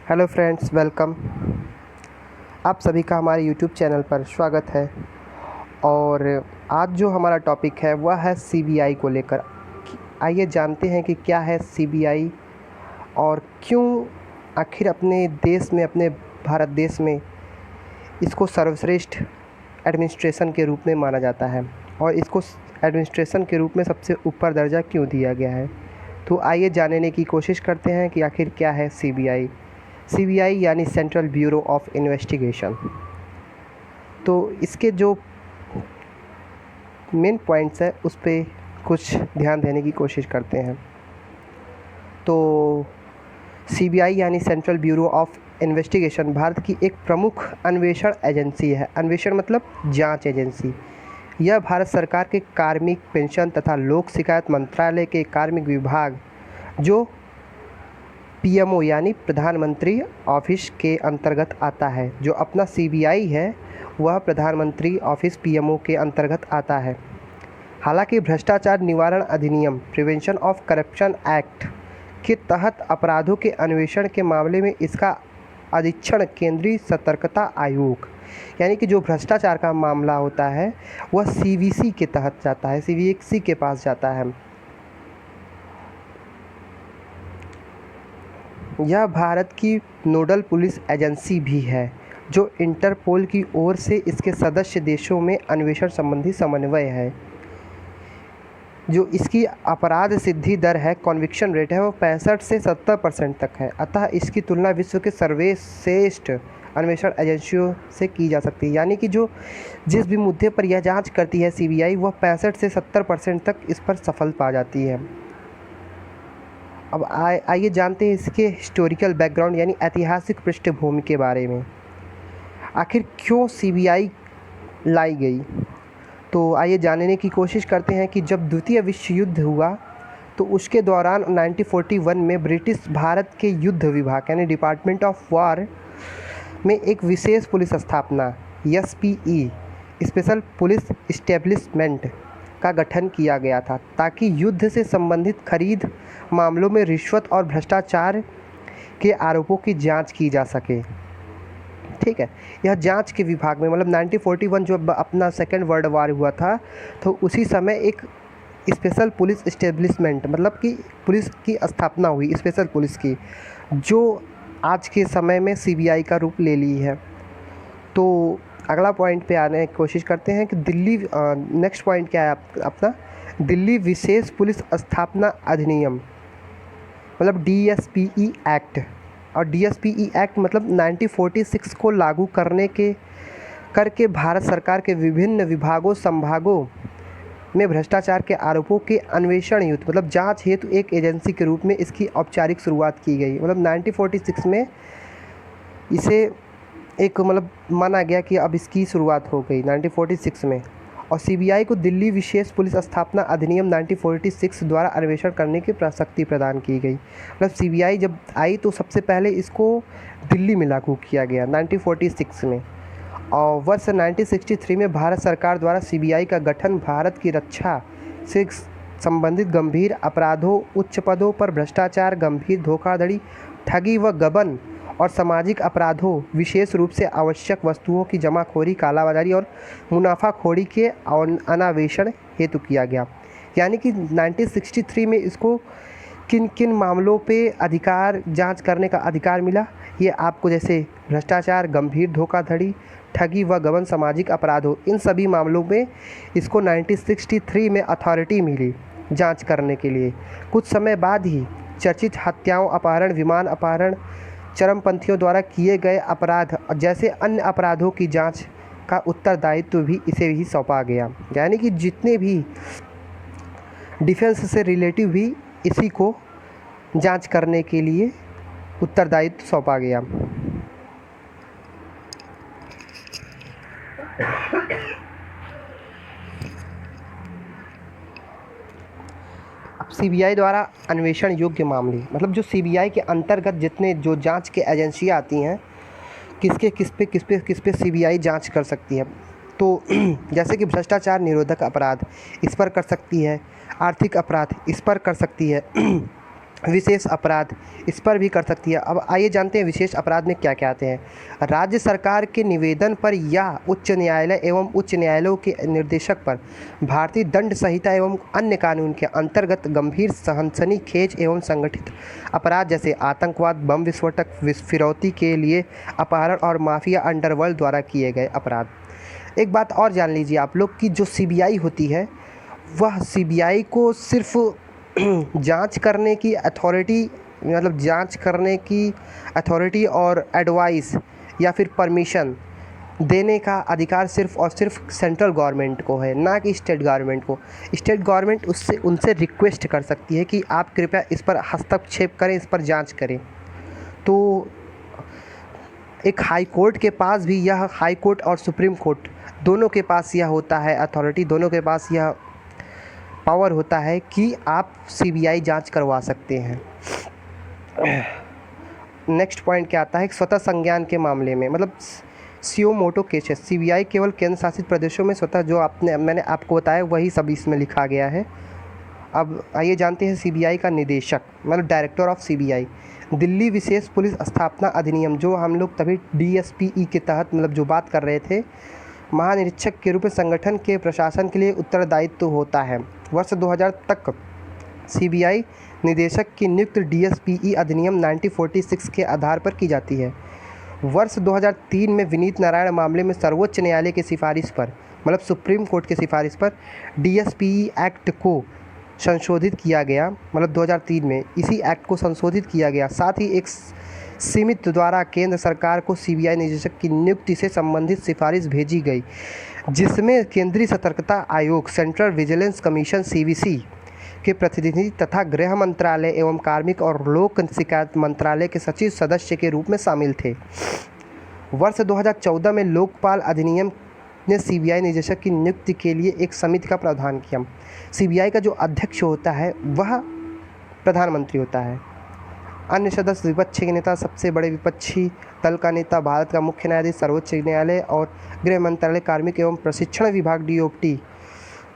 Hello friends, welcome. आप सभी का हमारे यूट्यूब चैनल पर स्वागत है। और आज जो हमारा टॉपिक है वह है सीबीआई को लेकर। आइए जानते हैं कि क्या है सीबीआई और क्यों आखिर अपने देश में, अपने भारत देश में इसको सर्वश्रेष्ठ एडमिनिस्ट्रेशन के रूप में माना जाता है और इसको एडमिनिस्ट्रेशन के रूप में सबसे ऊपर दर्जा क्यों दिया गया है। तो आइए जानने की कोशिश करते हैं कि आखिर क्या है सीबीआई। सीबीआई यानी सेंट्रल ब्यूरो ऑफ इन्वेस्टिगेशन। तो इसके जो मेन पॉइंट्स है उस पर कुछ ध्यान देने की कोशिश करते हैं। तो सीबीआई यानी central bureau of investigation Bharat की एक प्रमुख अन्वेषण एजेंसी है। अन्वेषण मतलब जांच एजेंसी। यह भारत सरकार के कार्मिक, पेंशन तथा लोक शिकायत मंत्रालय के कार्मिक विभाग जो पीएमओ यानी प्रधानमंत्री ऑफिस के अंतर्गत आता है। जो अपना सीबीआई है वह प्रधानमंत्री ऑफिस पीएमओ के अंतर्गत आता है। हालांकि भ्रष्टाचार निवारण अधिनियम प्रिवेंशन ऑफ करप्शन एक्ट के तहत अपराधों के अन्वेषण के मामले में इसका अधीक्षण केंद्रीय सतर्कता आयोग यानी कि जो भ्रष्टाचार का मामला होता है वह सीवीसी के तहत जाता है, सीवीसी के पास जाता है। यह भारत की नोडल पुलिस एजेंसी भी है जो इंटरपोल की ओर से इसके सदस्य देशों में अन्वेषण संबंधी समन्वय है। जो इसकी अपराध सिद्धि दर है, कॉन्विक्शन रेट है, वो 65 से 70% तक है। अतः इसकी तुलना विश्व के सर्वश्रेष्ठ अन्वेषण एजेंसियों से की जा सकती है। यानी कि जो जिस भी मुद्दे पर यह जांच करती है सीबीआई, वह 65 से 70% तक इस पर सफल पा जाती है। अब आइए जानते हैं इसके हिस्टोरिकल बैकग्राउंड यानी ऐतिहासिक पृष्ठभूमि के बारे में। आखिर क्यों सीबीआई लाई गई, तो आइए जानने की कोशिश करते हैं कि जब द्वितीय विश्व युद्ध हुआ तो उसके दौरान 1941 में ब्रिटिश भारत के युद्ध विभाग यानी डिपार्टमेंट ऑफ वॉर में एक विशेष पुलिस स्थापना एसपीई स्पेशल पुलिस इस्टेब्लिशमेंट का गठन किया गया था ताकि युद्ध से संबंधित खरीद मामलों में रिश्वत और भ्रष्टाचार के आरोपों की जांच की जा सके। ठीक है, यह जांच के विभाग में मतलब 1941 जो अपना सेकेंड वर्ल्ड वार हुआ था तो उसी समय एक स्पेशल पुलिस इस्टेब्लिशमेंट मतलब कि पुलिस की स्थापना हुई, स्पेशल पुलिस की, जो आज के समय में सीबीआई का रूप ले ली है। तो अगला पॉइंट पे आने की कोशिश करते हैं कि दिल्ली नेक्स्ट पॉइंट क्या है अपना, दिल्ली विशेष पुलिस स्थापना अधिनियम मतलब डीएसपीई एक्ट। और डीएसपीई एक्ट मतलब 1946 को लागू करके भारत सरकार के विभिन्न विभागों संभागों में भ्रष्टाचार के आरोपों के अन्वेषण हेतु मतलब जांच हेतु एक एजेंसी के रूप में इसकी औपचारिक शुरुआत की गई। मतलब 1946 में इसे एक मतलब माना गया कि अब इसकी शुरुआत हो गई 1946 में। और सीबीआई को दिल्ली विशेष पुलिस स्थापना अधिनियम 1946 द्वारा अन्वेषण करने की शक्ति प्रदान की गई। मतलब सीबीआई जब आई तो सबसे पहले इसको दिल्ली में लागू किया गया 1946 में। और वर्ष 1963 में भारत सरकार द्वारा सीबीआई का गठन भारत की रक्षा से संबंधित गंभीर अपराधों, उच्च पदों पर भ्रष्टाचार, गंभीर धोखाधड़ी, ठगी व गबन और सामाजिक अपराधों, विशेष रूप से आवश्यक वस्तुओं की जमाखोरी, कालाबाजारी और मुनाफाखोरी के अन्वेषण हेतु किया गया। यानी कि 1963 में इसको किन किन मामलों पे अधिकार जांच करने का अधिकार मिला, ये आपको जैसे भ्रष्टाचार, गंभीर धोखाधड़ी, ठगी व गबन, सामाजिक अपराधों, इन सभी मामलों में इसको 1963 में अथॉरिटी मिली जांच करने के लिए। कुछ समय बाद ही चर्चित हत्याओं, अपहरण, विमान अपहरण, चरमपंथियों द्वारा किए गए अपराध जैसे अन्य अपराधों की जांच का उत्तरदायित्व भी इसे ही सौंपा गया। यानी कि जितने भी डिफेंस से रिलेटिव भी इसी को जांच करने के लिए उत्तरदायित्व सौंपा गया। अब सीबीआई द्वारा अन्वेषण योग्य मामले मतलब जो सीबीआई के अंतर्गत जितने जो जांच के एजेंसियां आती हैं, किस पे सीबीआई जांच कर सकती है। तो जैसे कि भ्रष्टाचार निरोधक अपराध इस पर कर सकती है, आर्थिक अपराध इस पर कर सकती है, विशेष अपराध इस पर भी कर सकती है। अब आइए जानते हैं विशेष अपराध में क्या क्या आते हैं। राज्य सरकार के निवेदन पर या उच्च न्यायालय एवं उच्च न्यायालयों के निर्देशक पर भारतीय दंड संहिता एवं अन्य कानून के अंतर्गत गंभीर सनसनीखेज एवं संगठित अपराध जैसे आतंकवाद, बम विस्फोटक, फिरौती के लिए अपहरण और माफिया अंडरवर्ल्ड द्वारा किए गए अपराध। एक बात और जान लीजिए आप लोग कि जो सीबीआई होती है वह सीबीआई को सिर्फ जांच करने की अथॉरिटी, मतलब जांच करने की अथॉरिटी और एडवाइस या फिर परमिशन देने का अधिकार सिर्फ और सिर्फ सेंट्रल गवर्नमेंट को है, ना कि स्टेट गवर्नमेंट को। स्टेट गवर्नमेंट उनसे रिक्वेस्ट कर सकती है कि आप कृपया इस पर हस्तक्षेप करें, इस पर जांच करें। तो एक हाई कोर्ट के पास भी यह, हाई कोर्ट और सुप्रीम कोर्ट दोनों के पास यह होता है अथॉरिटी, दोनों के पास यह पावर होता है कि आप सीबीआई जांच करवा सकते हैं। नेक्स्ट पॉइंट क्या आता है, स्वतः संज्ञान के मामले में, मतलब सुओ मोटो केसेस। सीबीआई केवल केंद्र शासित प्रदेशों में स्वतः, जो मैंने आपको बताया वही सब इसमें लिखा गया है। अब आइए जानते हैं सीबीआई का निदेशक, मतलब डायरेक्टर ऑफ सीबीआई। दिल्ली विशेष पुलिस स्थापना अधिनियम, जो हम लोग तभी डीएसपीई के तहत मतलब जो बात कर रहे थे, महानिरीक्षक के रूप में संगठन के प्रशासन के लिए उत्तरदायित्व होता है। वर्ष 2000 तक सीबीआई निदेशक की नियुक्ति डीएसपीई अधिनियम 1946 के आधार पर की जाती है। वर्ष 2003 में विनीत नारायण मामले में सर्वोच्च न्यायालय की सिफारिश पर, मतलब सुप्रीम कोर्ट की सिफारिश पर डीएसपीई एक्ट को संशोधित किया गया, मतलब 2003 में इसी एक्ट को संशोधित किया गया। साथ ही एक समिति द्वारा केंद्र सरकार को सीबीआई निदेशक की नियुक्ति से संबंधित सिफारिश भेजी गई, जिसमें केंद्रीय सतर्कता आयोग, सेंट्रल विजिलेंस कमीशन सीवीसी के प्रतिनिधि तथा गृह मंत्रालय एवं कार्मिक और लोक शिकायत मंत्रालय के सचिव सदस्य के रूप में शामिल थे। वर्ष 2014 में लोकपाल अधिनियम ने सीबीआई निदेशक की नियुक्ति के लिए एक समिति का प्रावधान किया। सीबीआई का जो अध्यक्ष होता है वह प्रधानमंत्री होता है। अन्य सदस्य विपक्ष के नेता, सबसे बड़े विपक्षी दल का नेता, भारत का मुख्य न्यायाधीश, सर्वोच्च न्यायालय और गृह मंत्रालय, कार्मिक एवं प्रशिक्षण विभाग डीओपटी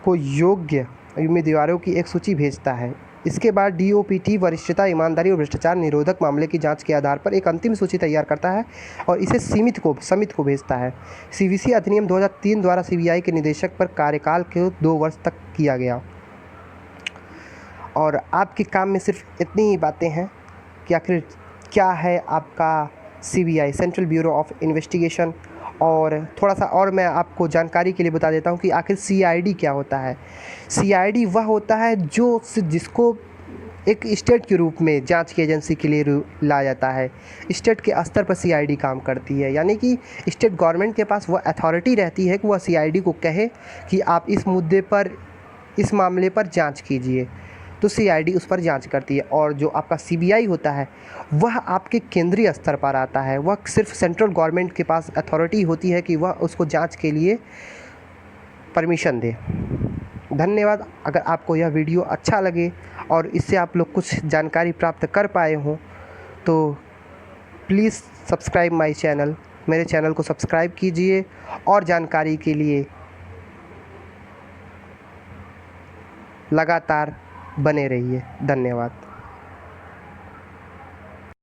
को योग्य उम्मीदवारों की एक सूची भेजता है। इसके बाद डीओपीटी वरिष्ठता, ईमानदारी और भ्रष्टाचार निरोधक मामले की जांच के आधार पर एक अंतिम सूची तैयार करता है और इसे समिति को भेजता है। सीवीसी अधिनियम 2003 द्वारा सीबीआई के निदेशक पर कार्यकाल के 2 वर्ष तक किया गया। और आपके काम में सिर्फ इतनी ही बातें हैं कि आखिर क्या है आपका CBI, central bureau of investigation. और थोड़ा सा और मैं आपको जानकारी के लिए बता देता हूँ कि आखिर सीआईडी क्या होता है। सीआईडी वह होता है जिसको एक स्टेट के रूप में जांच की एजेंसी के लिए लाया जाता है। स्टेट के स्तर पर सीआईडी काम करती है, यानी कि स्टेट गवर्नमेंट के पास वह अथॉरिटी रहती है कि वह सीआईडी को कहे कि आप इस मुद्दे पर, इस मामले पर जांच कीजिए, तो सीआईडी उस पर जांच करती है। और जो आपका सीबीआई होता है वह आपके केंद्रीय स्तर पर आता है, वह सिर्फ सेंट्रल गवर्नमेंट के पास अथॉरिटी होती है कि वह उसको जांच के लिए परमिशन दे। धन्यवाद। अगर आपको यह वीडियो अच्छा लगे और इससे आप लोग कुछ जानकारी प्राप्त कर पाए हों तो प्लीज़ सब्सक्राइब माय चैनल, मेरे चैनल को सब्सक्राइब कीजिए और जानकारी के लिए लगातार बने रहिए। धन्यवाद।